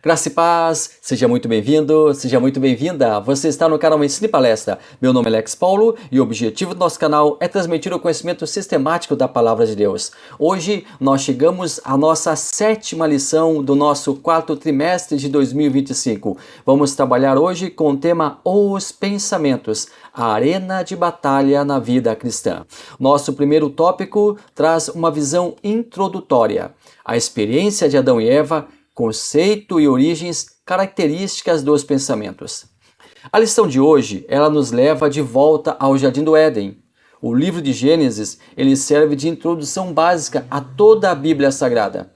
Graça e paz, seja muito bem-vindo, seja muito bem-vinda. Você está no canal Ensino e Palestra. Meu nome é Alex Paulo e o objetivo do nosso canal é transmitir o conhecimento sistemático da Palavra de Deus. Hoje nós chegamos à nossa 7ª lição do nosso 4º trimestre de 2025. Vamos trabalhar hoje com o tema Os Pensamentos, a arena de batalha na vida cristã. Nosso primeiro tópico traz uma visão introdutória, a experiência de Adão e Eva, conceito e origens, características dos pensamentos. A lição de hoje, ela nos leva de volta ao Jardim do Éden. O livro de Gênesis, ele serve de introdução básica a toda a Bíblia Sagrada.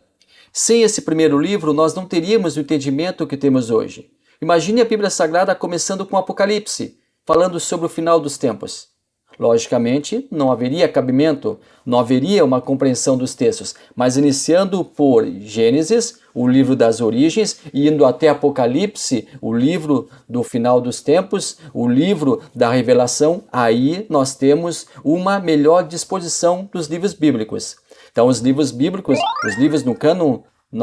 Sem esse primeiro livro, nós não teríamos o entendimento que temos hoje. Imagine a Bíblia Sagrada começando com Apocalipse, falando sobre o final dos tempos. Logicamente, não haveria cabimento, não haveria uma compreensão dos textos, mas iniciando por Gênesis, o livro das origens, e indo até Apocalipse, o livro do final dos tempos, o livro da revelação, aí nós temos uma melhor disposição dos livros bíblicos. Então, os livros bíblicos, os livros no cânon,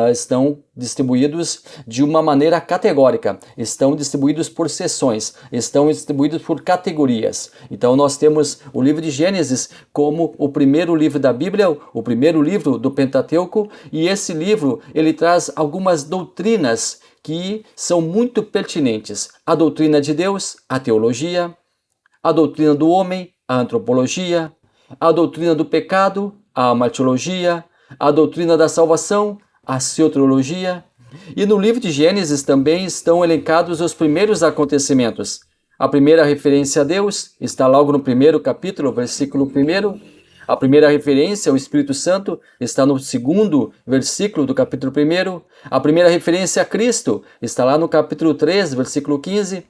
estão distribuídos de uma maneira categórica, estão distribuídos por seções, estão distribuídos por categorias. Então nós temos o livro de Gênesis como o primeiro livro da Bíblia, o primeiro livro do Pentateuco, e esse livro ele traz algumas doutrinas que são muito pertinentes. A doutrina de Deus, a teologia, a doutrina do homem, a antropologia, a doutrina do pecado, a amartiologia, a doutrina da salvação, a soteriologia, e no livro de Gênesis também estão elencados os primeiros acontecimentos. A primeira referência a Deus está logo no primeiro capítulo, versículo 1. A primeira referência ao Espírito Santo está no segundo versículo do capítulo 1. A primeira referência a Cristo está lá no capítulo 3, versículo 15.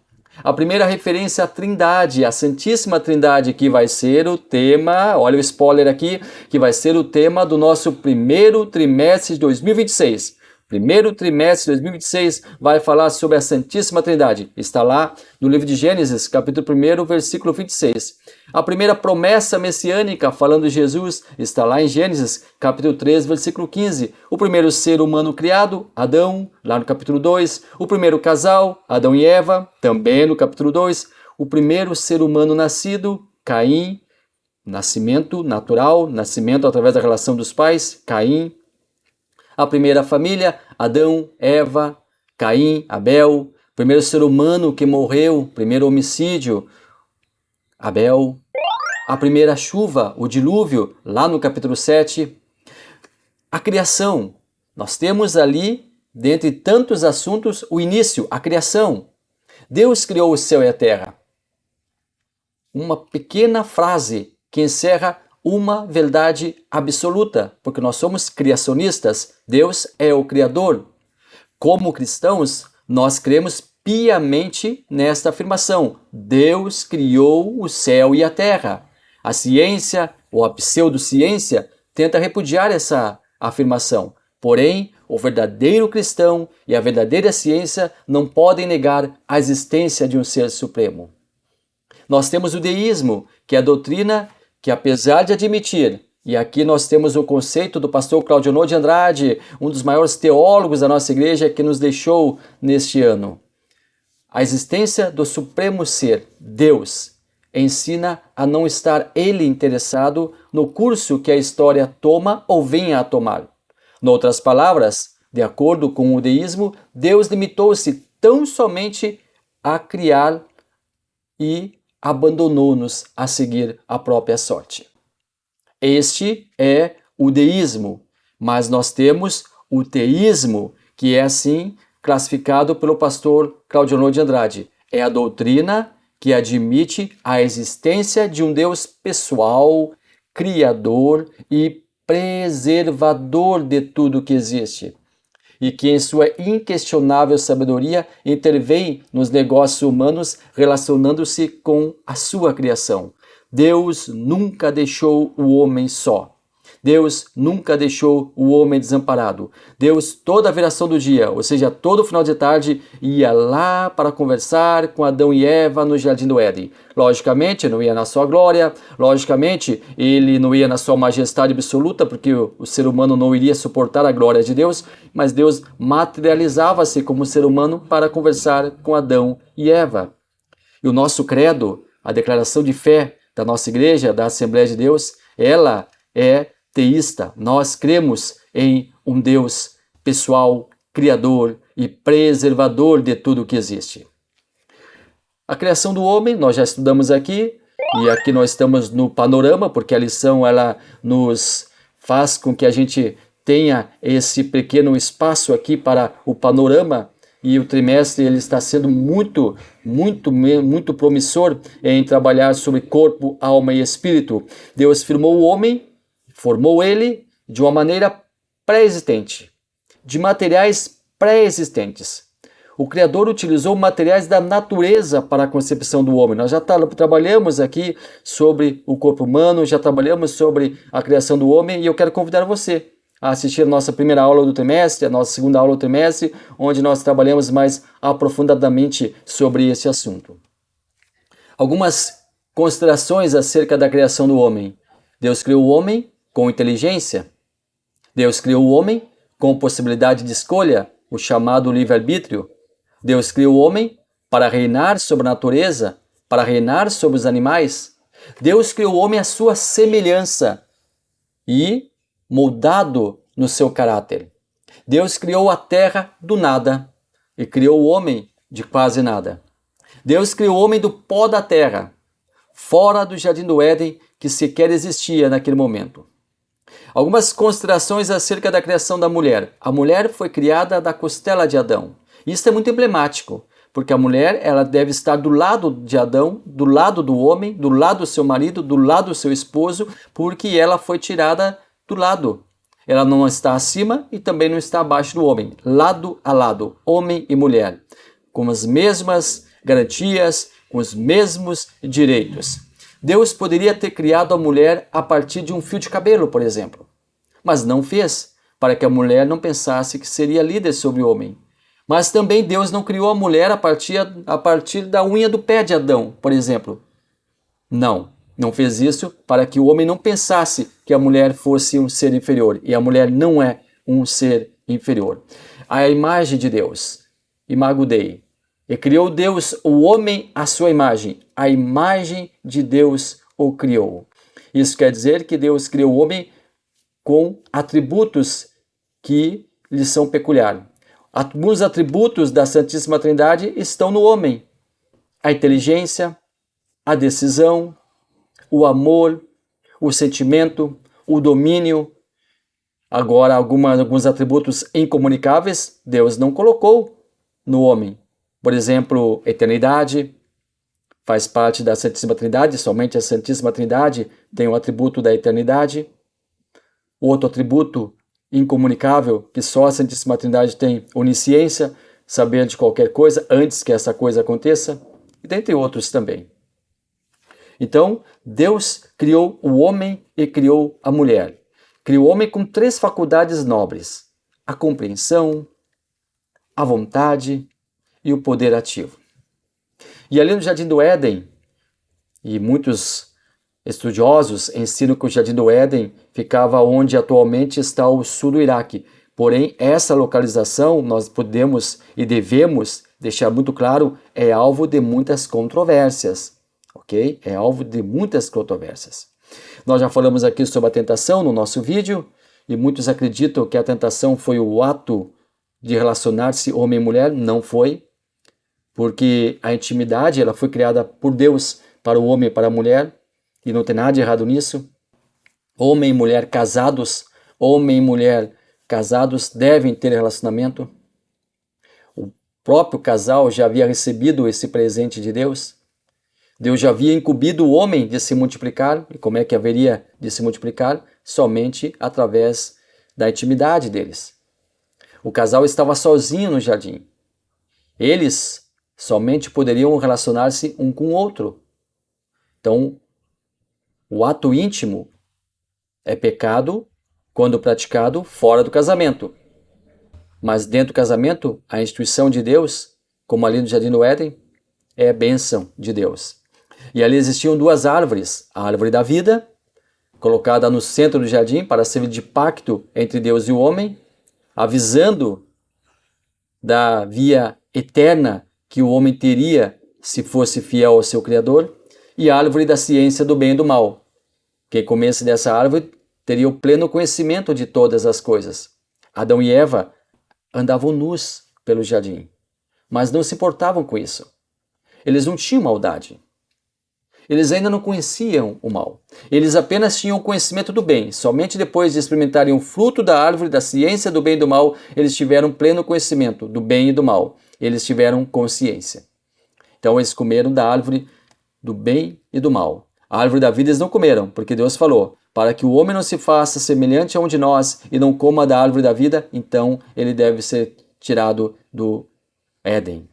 A primeira referência à Trindade, a Santíssima Trindade, que vai ser o tema, olha o spoiler aqui, que vai ser o tema do nosso primeiro trimestre de 2026. Primeiro trimestre de 2026 vai falar sobre a Santíssima Trindade. Está lá no livro de Gênesis, capítulo 1, versículo 26. A primeira promessa messiânica, falando de Jesus, está lá em Gênesis, capítulo 3, versículo 15. O primeiro ser humano criado, Adão, lá no capítulo 2. O primeiro casal, Adão e Eva, também no capítulo 2. O primeiro ser humano nascido, Caim, nascimento natural, nascimento através da relação dos pais, Caim. A primeira família, Adão, Eva, Caim, Abel. Primeiro ser humano que morreu, primeiro homicídio, Abel. A primeira chuva, o dilúvio, lá no capítulo 7. A criação, nós temos ali, dentre tantos assuntos, o início, a criação. Deus criou o céu e a terra. Uma pequena frase que encerra uma verdade absoluta, porque nós somos criacionistas, Deus é o Criador. Como cristãos, nós cremos piamente nesta afirmação: Deus criou o céu e a terra. A ciência, ou a pseudociência, tenta repudiar essa afirmação. Porém, o verdadeiro cristão e a verdadeira ciência não podem negar a existência de um ser supremo. Nós temos o deísmo, que é a doutrina que, apesar de admitir, e aqui nós temos o conceito do pastor Claudionor de Andrade, um dos maiores teólogos da nossa igreja que nos deixou neste ano. A existência do supremo ser, Deus, ensina a não estar ele interessado no curso que a história toma ou venha a tomar. Noutras palavras, de acordo com o deísmo, Deus limitou-se tão somente a criar e abandonou-nos a seguir a própria sorte. Este é o deísmo, mas nós temos o teísmo, que é assim classificado pelo pastor Claudionor de Andrade. É a doutrina que admite a existência de um Deus pessoal, criador e preservador de tudo que existe, e que em sua inquestionável sabedoria intervém nos negócios humanos relacionando-se com a sua criação. Deus nunca deixou o homem só. Deus nunca deixou o homem desamparado. Deus, toda a viração do dia, ou seja, todo final de tarde, ia lá para conversar com Adão e Eva no Jardim do Éden. Logicamente, não ia na sua glória, logicamente, ele não ia na sua majestade absoluta, porque o ser humano não iria suportar a glória de Deus, mas Deus materializava-se como ser humano para conversar com Adão e Eva. E o nosso credo, a declaração de fé da nossa igreja, da Assembleia de Deus, ela é teísta. Nós cremos em um Deus pessoal, criador e preservador de tudo o que existe. A criação do homem, nós já estudamos aqui, e aqui nós estamos no panorama, porque a lição ela nos faz com que a gente tenha esse pequeno espaço aqui para o panorama, e o trimestre ele está sendo muito promissor em trabalhar sobre corpo, alma e espírito. Deus firmou o homem, formou ele de uma maneira pré-existente, de materiais pré-existentes. O Criador utilizou materiais da natureza para a concepção do homem. Nós já trabalhamos aqui sobre o corpo humano, já trabalhamos sobre a criação do homem, e eu quero convidar você a assistir a nossa primeira aula do trimestre, a nossa segunda aula do trimestre, onde nós trabalhamos mais aprofundadamente sobre esse assunto. Algumas considerações acerca da criação do homem. Deus criou o homem com inteligência. Deus criou o homem com possibilidade de escolha, o chamado livre-arbítrio. Deus criou o homem para reinar sobre a natureza, para reinar sobre os animais. Deus criou o homem à sua semelhança e moldado no seu caráter. Deus criou a terra do nada e criou o homem de quase nada. Deus criou o homem do pó da terra, fora do jardim do Éden que sequer existia naquele momento. Algumas considerações acerca da criação da mulher. A mulher foi criada da costela de Adão. Isso é muito emblemático, porque a mulher ela deve estar do lado de Adão, do lado do homem, do lado do seu marido, do lado do seu esposo, porque ela foi tirada do lado. Ela não está acima e também não está abaixo do homem, lado a lado, homem e mulher, com as mesmas garantias, com os mesmos direitos. Deus poderia ter criado a mulher a partir de um fio de cabelo, por exemplo, mas não fez, para que a mulher não pensasse que seria líder sobre o homem. Mas também Deus não criou a mulher a partir da unha do pé de Adão, por exemplo. Não fez isso para que o homem não pensasse que a mulher fosse um ser inferior. E a mulher não é um ser inferior. A imagem de Deus, Imago Dei. E criou Deus o homem à sua imagem. A imagem de Deus o criou. Isso quer dizer que Deus criou o homem com atributos que lhe são peculiares. Alguns atributos da Santíssima Trindade estão no homem: a inteligência, a decisão, o amor, o sentimento, o domínio. Agora, alguns atributos incomunicáveis Deus não colocou no homem. Por exemplo, eternidade faz parte da Santíssima Trindade, somente a Santíssima Trindade tem o atributo da eternidade. Outro atributo incomunicável que só a Santíssima Trindade tem, onisciência, saber de qualquer coisa antes que essa coisa aconteça, e dentre outros também. Então, Deus criou o homem e criou a mulher. Criou o homem com 3 faculdades nobres: a compreensão, a vontade e o poder ativo. E ali no Jardim do Éden, e muitos estudiosos ensinam que o Jardim do Éden ficava onde atualmente está o sul do Iraque. Porém, essa localização, nós podemos e devemos deixar muito claro, é alvo de muitas controvérsias. Ok? É alvo de muitas controvérsias. Nós já falamos aqui sobre a tentação no nosso vídeo, e muitos acreditam que a tentação foi o ato de relacionar-se homem e mulher. Não foi, porque a intimidade ela foi criada por Deus para o homem e para a mulher, e não tem nada de errado nisso. Homem e mulher casados devem ter relacionamento. O próprio casal já havia recebido esse presente de Deus. Deus já havia incumbido o homem de se multiplicar. E como é que haveria de se multiplicar? Somente através da intimidade deles. O casal estava sozinho no jardim. Eles somente poderiam relacionar-se um com o outro. Então, o ato íntimo é pecado quando praticado fora do casamento. Mas dentro do casamento, a instituição de Deus, como ali no Jardim do Éden, é a bênção de Deus. E ali existiam duas árvores, a árvore da vida, colocada no centro do jardim para servir de pacto entre Deus e o homem, avisando da via eterna que o homem teria se fosse fiel ao seu Criador, e a árvore da ciência do bem e do mal. Quem comesse dessa árvore teria o pleno conhecimento de todas as coisas. Adão e Eva andavam nus pelo jardim, mas não se importavam com isso. Eles não tinham maldade. Eles ainda não conheciam o mal. Eles apenas tinham o conhecimento do bem. Somente depois de experimentarem o fruto da árvore da ciência do bem e do mal, eles tiveram pleno conhecimento do bem e do mal. Eles tiveram consciência. Então eles comeram da árvore do bem e do mal. A árvore da vida eles não comeram, porque Deus falou, para que o homem não se faça semelhante a um de nós e não coma da árvore da vida, então ele deve ser tirado do Éden.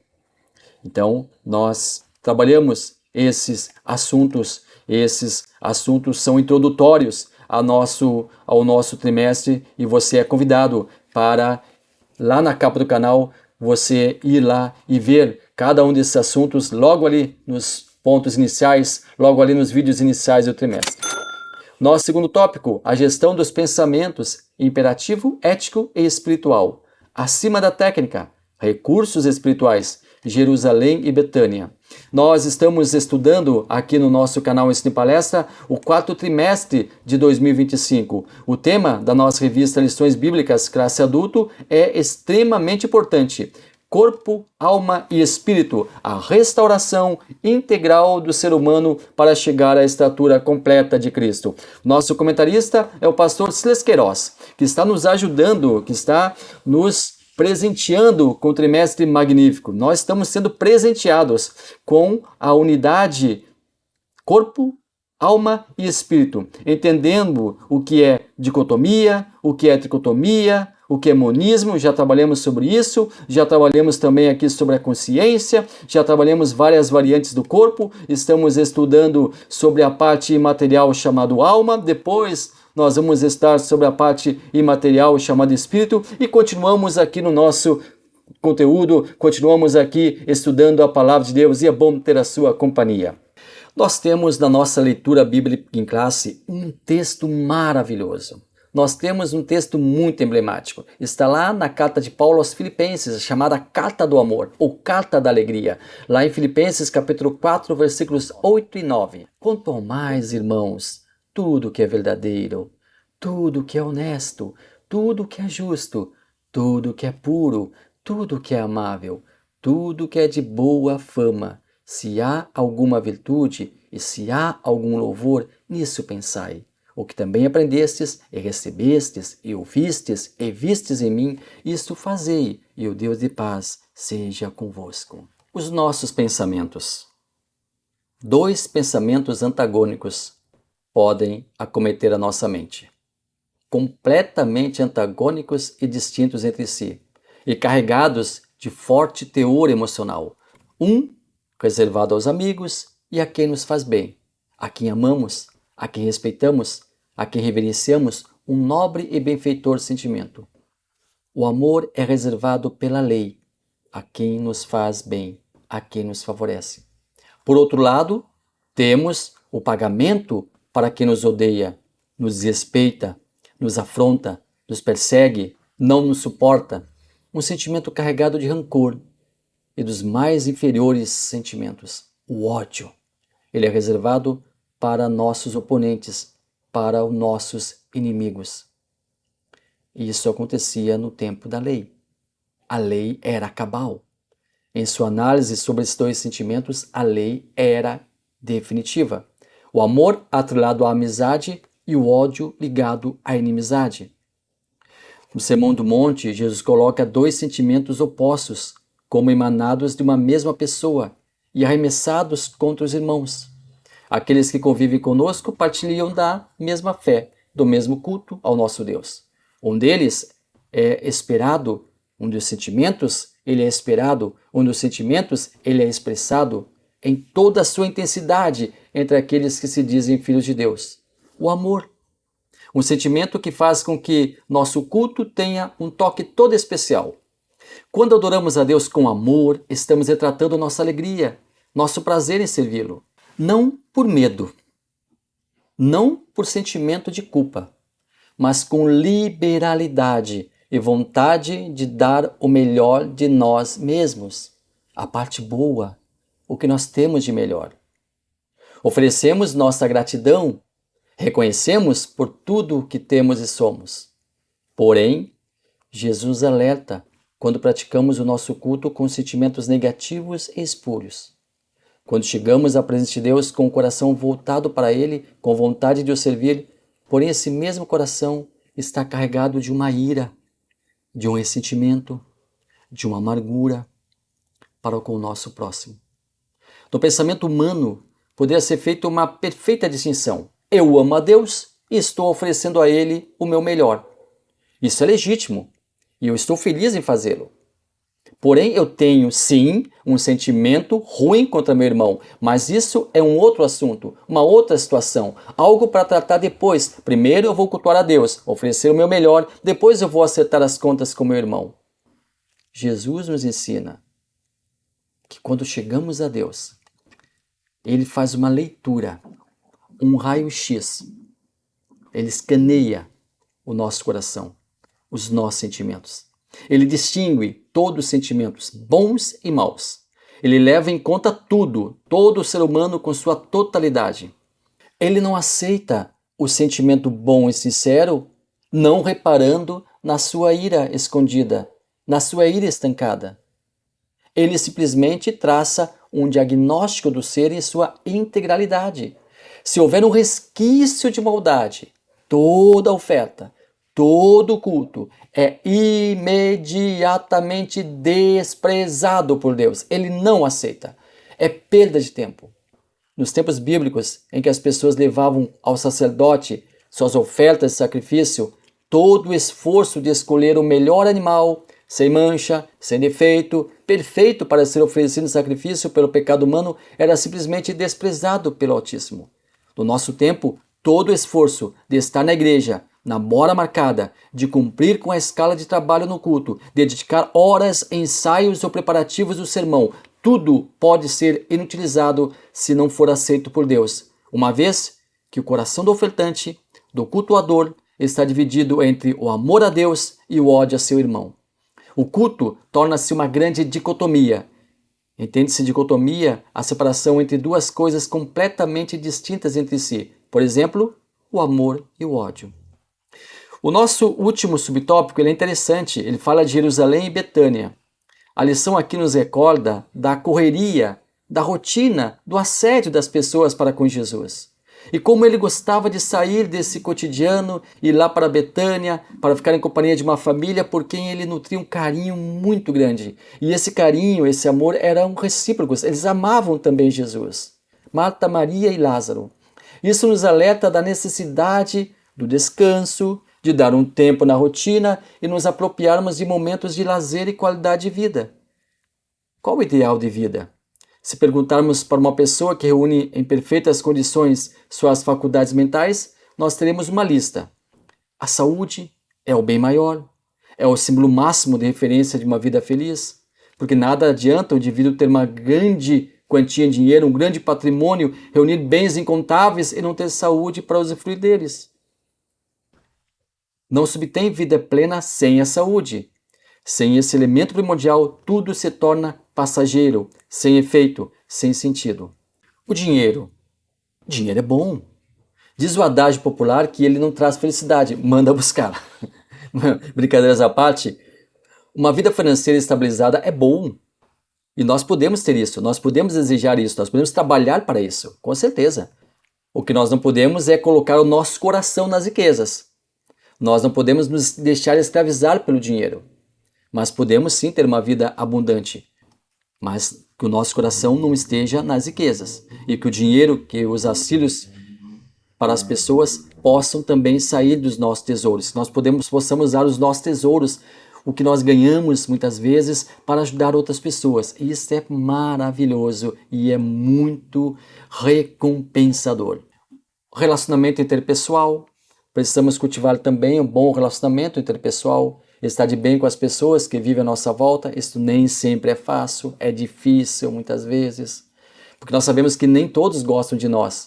Então nós trabalhamos esses assuntos são introdutórios ao nosso trimestre e você é convidado para, lá na capa do canal, você ir lá e ver cada um desses assuntos logo ali nos pontos iniciais, logo ali nos vídeos iniciais do trimestre. Nosso segundo tópico, a gestão dos pensamentos, imperativo, ético e espiritual. Acima da técnica, recursos espirituais, Jerusalém e Betânia. Nós estamos estudando aqui no nosso canal Ensino e Palestra o quarto trimestre de 2025. O tema da nossa revista Lições Bíblicas Classe Adulto é extremamente importante. Corpo, alma e espírito, a restauração integral do ser humano para chegar à estatura completa de Cristo. Nosso comentarista é o pastor Silas Queiroz, que está nos ajudando, que está nos presenteando com o trimestre magnífico. Nós estamos sendo presenteados com a unidade corpo, alma e espírito, entendendo o que é dicotomia, o que é tricotomia, o que é monismo, já trabalhamos sobre isso, já trabalhamos também aqui sobre a consciência, já trabalhamos várias variantes do corpo, estamos estudando sobre a parte imaterial chamada alma, depois nós vamos estar sobre a parte imaterial chamada espírito e continuamos aqui no nosso conteúdo, continuamos aqui estudando a palavra de Deus e é bom ter a sua companhia. Nós temos na nossa leitura bíblica em classe um texto maravilhoso. Nós temos um texto muito emblemático. Está lá na carta de Paulo aos Filipenses, chamada Carta do Amor, ou Carta da Alegria. Lá em Filipenses, capítulo 4, versículos 8 e 9. Quanto ao mais, irmãos, tudo que é verdadeiro, tudo que é honesto, tudo que é justo, tudo que é puro, tudo que é amável, tudo que é de boa fama, se há alguma virtude e se há algum louvor, nisso pensai. O que também aprendestes e recebestes e ouvistes e vistes em mim, isto fazei, e o Deus de paz seja convosco. Os nossos pensamentos. Dois pensamentos antagônicos podem acometer a nossa mente, completamente antagônicos e distintos entre si, e carregados de forte teor emocional. Um reservado aos amigos e a quem nos faz bem, a quem amamos, a quem respeitamos, a quem reverenciamos um nobre e benfeitor sentimento. O amor é reservado pela lei, a quem nos faz bem, a quem nos favorece. Por outro lado, temos o pagamento para quem nos odeia, nos desrespeita, nos afronta, nos persegue, não nos suporta. Um sentimento carregado de rancor e dos mais inferiores sentimentos, o ódio. Ele é reservado para nossos oponentes, para os nossos inimigos. E isso acontecia no tempo da lei. A lei era cabal. Em sua análise sobre esses dois sentimentos, a lei era definitiva. O amor atrelado à amizade e o ódio ligado à inimizade. No Sermão do Monte, Jesus coloca dois sentimentos opostos como emanados de uma mesma pessoa e arremessados contra os irmãos. Aqueles que convivem conosco partilham da mesma fé, do mesmo culto ao nosso Deus. Um deles é esperado, um dos sentimentos, ele é esperado, um dos sentimentos, ele é expressado em toda a sua intensidade entre aqueles que se dizem filhos de Deus. O amor. Um sentimento que faz com que nosso culto tenha um toque todo especial. Quando adoramos a Deus com amor, estamos retratando nossa alegria, nosso prazer em servi-lo. Não por medo, não por sentimento de culpa, mas com liberalidade e vontade de dar o melhor de nós mesmos, a parte boa, o que nós temos de melhor. Oferecemos nossa gratidão, reconhecemos por tudo o que temos e somos. Porém, Jesus alerta quando praticamos o nosso culto com sentimentos negativos e espúrios. Quando chegamos à presença de Deus com o coração voltado para Ele, com vontade de o servir, porém esse mesmo coração está carregado de uma ira, de um ressentimento, de uma amargura para com o nosso próximo. No pensamento humano, poderia ser feita uma perfeita distinção. Eu amo a Deus e estou oferecendo a Ele o meu melhor. Isso é legítimo e eu estou feliz em fazê-lo. Porém, eu tenho sim um sentimento ruim contra meu irmão, mas isso é um outro assunto, uma outra situação, algo para tratar depois. Primeiro eu vou cultuar a Deus, oferecer o meu melhor, depois eu vou acertar as contas com meu irmão. Jesus nos ensina que quando chegamos a Deus, Ele faz uma leitura, um raio-x. Ele escaneia o nosso coração, os nossos sentimentos. Ele distingue todos os sentimentos, bons e maus. Ele leva em conta tudo, todo o ser humano com sua totalidade. Ele não aceita o sentimento bom e sincero, não reparando na sua ira escondida, na sua ira estancada. Ele simplesmente traça um diagnóstico do ser em sua integralidade. Se houver um resquício de maldade, toda oferta, todo culto é imediatamente desprezado por Deus. Ele não aceita. É perda de tempo. Nos tempos bíblicos, em que as pessoas levavam ao sacerdote suas ofertas de sacrifício, todo o esforço de escolher o melhor animal, sem mancha, sem defeito, perfeito para ser oferecido em sacrifício pelo pecado humano, era simplesmente desprezado pelo Altíssimo. No nosso tempo, todo o esforço de estar na igreja, na hora marcada, de cumprir com a escala de trabalho no culto, de dedicar horas em ensaios ou preparativos do sermão, tudo pode ser inutilizado se não for aceito por Deus, uma vez que o coração do ofertante, do cultuador, está dividido entre o amor a Deus e o ódio a seu irmão. O culto torna-se uma grande dicotomia. Entende-se dicotomia a separação entre duas coisas completamente distintas entre si. Por exemplo, o amor e o ódio. O nosso último subtópico é interessante. Ele fala de Jerusalém e Betânia. A lição aqui nos recorda da correria, da rotina, do assédio das pessoas para com Jesus. E como ele gostava de sair desse cotidiano e ir lá para Betânia, para ficar em companhia de uma família por quem ele nutria um carinho muito grande. E esse carinho, esse amor eram recíprocos, eles amavam também Jesus. Marta, Maria e Lázaro. Isso nos alerta da necessidade do descanso, de dar um tempo na rotina e nos apropriarmos de momentos de lazer e qualidade de vida. Qual o ideal de vida? Se perguntarmos para uma pessoa que reúne em perfeitas condições suas faculdades mentais, nós teremos uma lista. A saúde é o bem maior, é o símbolo máximo de referência de uma vida feliz, porque nada adianta o indivíduo ter uma grande quantia em dinheiro, um grande patrimônio, reunir bens incontáveis e não ter saúde para usufruir deles. Não se obtém vida plena sem a saúde. Sem esse elemento primordial, tudo se torna passageiro, sem efeito, sem sentido. O dinheiro. Dinheiro é bom. Diz o adágio popular que ele não traz felicidade, manda buscar. Brincadeiras à parte, uma vida financeira estabilizada é bom. E nós podemos ter isso, nós podemos desejar isso, nós podemos trabalhar para isso, com certeza. O que nós não podemos é colocar o nosso coração nas riquezas. Nós não podemos nos deixar escravizar pelo dinheiro. Mas podemos sim ter uma vida abundante. Mas que o nosso coração não esteja nas riquezas. E que o dinheiro, que os auxílios para as pessoas possam também sair dos nossos tesouros. Que nós possamos usar os nossos tesouros, o que nós ganhamos muitas vezes, para ajudar outras pessoas. E isso é maravilhoso e é muito recompensador. Relacionamento interpessoal, Precisamos cultivar também um bom relacionamento interpessoal, estar de bem com as pessoas que vivem à nossa volta. Isso nem sempre é fácil, é difícil muitas vezes, porque nós sabemos que nem todos gostam de nós.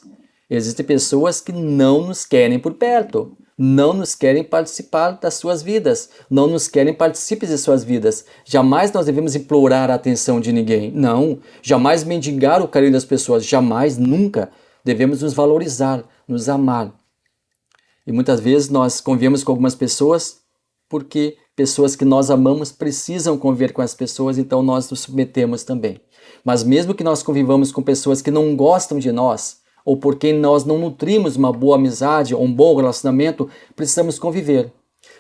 Existem pessoas que não nos querem por perto, não nos querem participar das suas vidas, não nos querem partícipes de suas vidas. Jamais nós devemos implorar a atenção de ninguém, não. Jamais mendigar o carinho das pessoas, jamais, nunca. Devemos nos valorizar, nos amar. E muitas vezes nós convivemos com algumas pessoas porque pessoas que nós amamos precisam conviver com as pessoas, então nós nos submetemos também. Mas mesmo que nós convivamos com pessoas que não gostam de nós, ou porque nós não nutrimos uma boa amizade ou um bom relacionamento, precisamos conviver.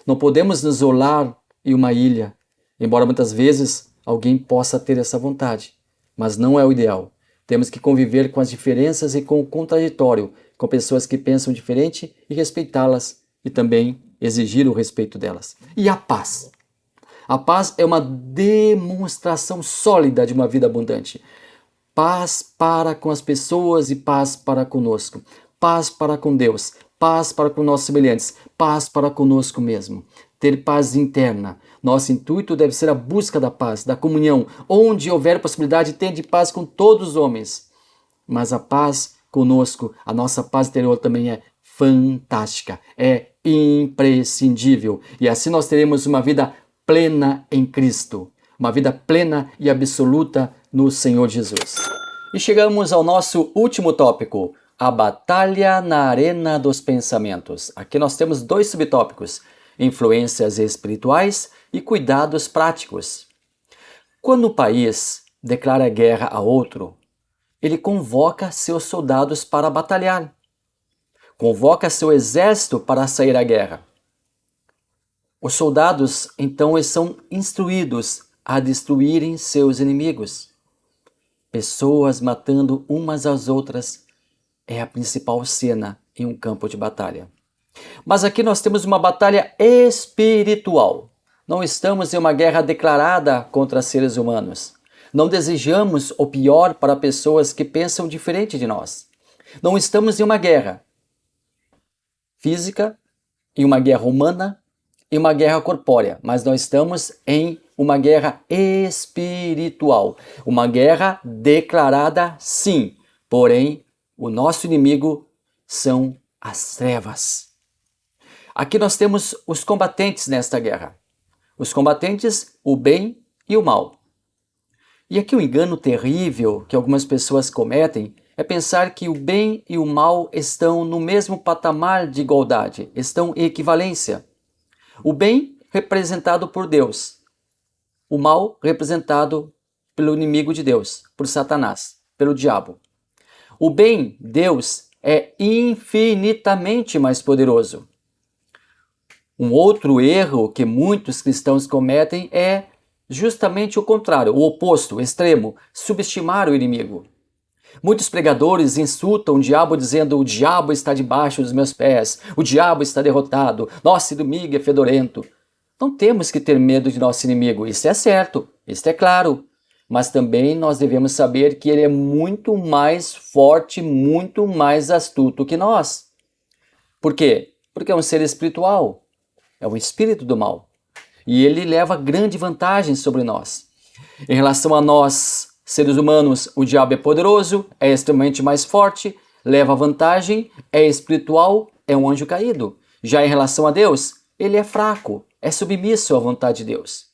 Não podemos nos isolar em uma ilha, embora muitas vezes alguém possa ter essa vontade, mas não é o ideal. Temos que conviver com as diferenças e com o contraditório, com pessoas que pensam diferente e respeitá-las e também exigir o respeito delas. E a paz? A paz é uma demonstração sólida de uma vida abundante. Paz para com as pessoas e paz para conosco. Paz para com Deus, paz para com nossos semelhantes, paz para conosco mesmo. Ter paz interna. Nosso intuito deve ser a busca da paz, da comunhão. Onde houver possibilidade, tende paz com todos os homens. Mas a paz conosco, a nossa paz interior também é fantástica, é imprescindível. E assim nós teremos uma vida plena em Cristo, uma vida plena e absoluta no Senhor Jesus. E chegamos ao nosso último tópico, a batalha na arena dos pensamentos. Aqui nós temos 2 subtópicos, influências espirituais e cuidados práticos. Quando o país declara guerra a outro, ele convoca seus soldados para batalhar. Convoca seu exército para sair à guerra. Os soldados, então, eles são instruídos a destruírem seus inimigos. Pessoas matando umas às outras é a principal cena em um campo de batalha. Mas aqui nós temos uma batalha espiritual. Não estamos em uma guerra declarada contra seres humanos. Não desejamos o pior para pessoas que pensam diferente de nós. Não estamos em uma guerra física, em uma guerra humana, em uma guerra corpórea, mas nós estamos em uma guerra espiritual. Uma guerra declarada, sim, porém, o nosso inimigo são as trevas. Aqui nós temos os combatentes nesta guerra. Os combatentes, o bem e o mal. E aqui o engano terrível que algumas pessoas cometem é pensar que o bem e o mal estão no mesmo patamar de igualdade, estão em equivalência. O bem representado por Deus, o mal representado pelo inimigo de Deus, por Satanás, pelo diabo. O bem, Deus, é infinitamente mais poderoso. Um outro erro que muitos cristãos cometem é justamente o contrário, o oposto, o extremo, subestimar o inimigo. Muitos pregadores insultam o diabo dizendo: o diabo está debaixo dos meus pés, o diabo está derrotado, nosso inimigo é fedorento. Não temos que ter medo de nosso inimigo, isso é certo, isso é claro. Mas também nós devemos saber que ele é muito mais forte, muito mais astuto que nós. Por quê? Porque é um ser espiritual, é um espírito do mal. E ele leva grande vantagem sobre nós. Em relação a nós, seres humanos, o diabo é poderoso, é extremamente mais forte, leva vantagem, é espiritual, é um anjo caído. Já em relação a Deus, ele é fraco, é submisso à vontade de Deus.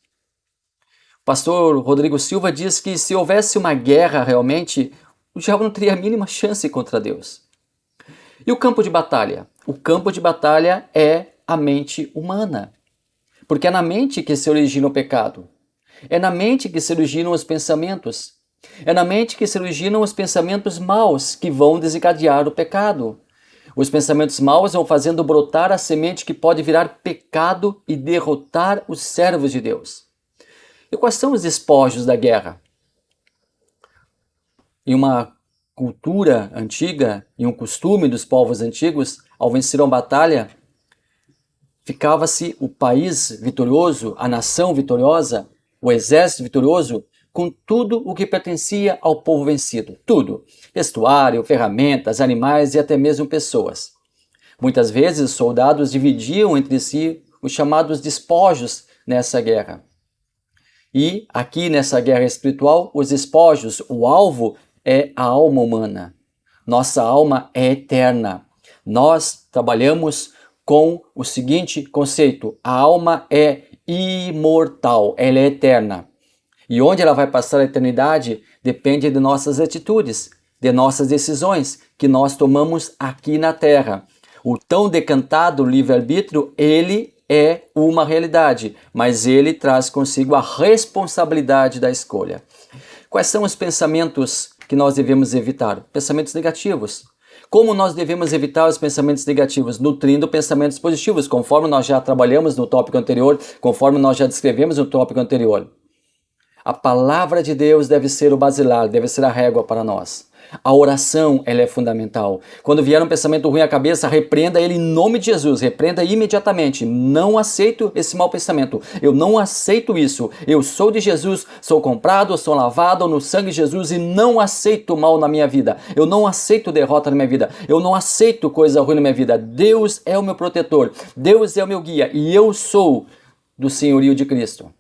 O pastor Rodrigo Silva diz que se houvesse uma guerra realmente, o diabo não teria a mínima chance contra Deus. E o campo de batalha? O campo de batalha é a mente humana. Porque é na mente que se origina o pecado. É na mente que se originam os pensamentos. É na mente que se originam os pensamentos maus que vão desencadear o pecado. Os pensamentos maus vão fazendo brotar a semente que pode virar pecado e derrotar os servos de Deus. E quais são os despojos da guerra? Em uma cultura antiga, em um costume dos povos antigos, ao vencer uma batalha, ficava-se o país vitorioso, a nação vitoriosa, o exército vitorioso, com tudo o que pertencia ao povo vencido. Tudo. Vestuário, ferramentas, animais e até mesmo pessoas. Muitas vezes os soldados dividiam entre si os chamados despojos nessa guerra. E aqui nessa guerra espiritual, os despojos, o alvo é a alma humana. Nossa alma é eterna. Nós trabalhamos com o seguinte conceito: a alma é imortal, ela é eterna. E onde ela vai passar a eternidade depende de nossas atitudes, de nossas decisões que nós tomamos aqui na Terra. O tão decantado livre-arbítrio, ele é uma realidade, mas ele traz consigo a responsabilidade da escolha. Quais são os pensamentos que nós devemos evitar? Pensamentos negativos. Como nós devemos evitar os pensamentos negativos? Nutrindo pensamentos positivos, conforme nós já trabalhamos no tópico anterior, conforme nós já descrevemos no tópico anterior. A palavra de Deus deve ser o basilar, deve ser a régua para nós. A oração, ela é fundamental. Quando vier um pensamento ruim à cabeça, repreenda ele em nome de Jesus, repreenda imediatamente. Não aceito esse mau pensamento, eu não aceito isso. Eu sou de Jesus, sou comprado, sou lavado no sangue de Jesus e não aceito mal na minha vida. Eu não aceito derrota na minha vida, eu não aceito coisa ruim na minha vida. Deus é o meu protetor, Deus é o meu guia e eu sou do senhorio de Cristo.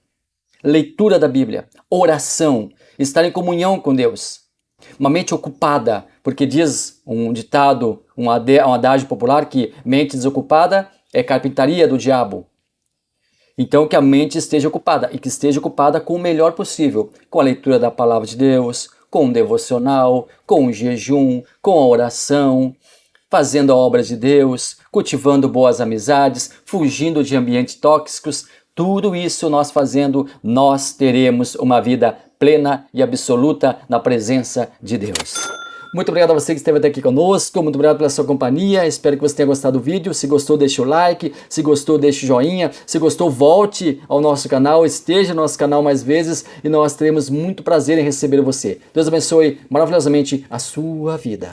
Leitura da Bíblia, oração, estar em comunhão com Deus. Uma mente ocupada, porque diz um ditado, um adágio popular que mente desocupada é carpintaria do diabo. Então que a mente esteja ocupada e que esteja ocupada com o melhor possível, com a leitura da palavra de Deus, com o devocional, com o jejum, com a oração, fazendo a obra de Deus, cultivando boas amizades, fugindo de ambientes tóxicos. Tudo isso nós fazendo, nós teremos uma vida plena e absoluta na presença de Deus. Muito obrigado a você que esteve até aqui conosco, muito obrigado pela sua companhia, espero que você tenha gostado do vídeo. Se gostou, deixa o like, se gostou, deixa o joinha, se gostou, volte ao nosso canal, esteja no nosso canal mais vezes e nós teremos muito prazer em receber você. Deus abençoe maravilhosamente a sua vida.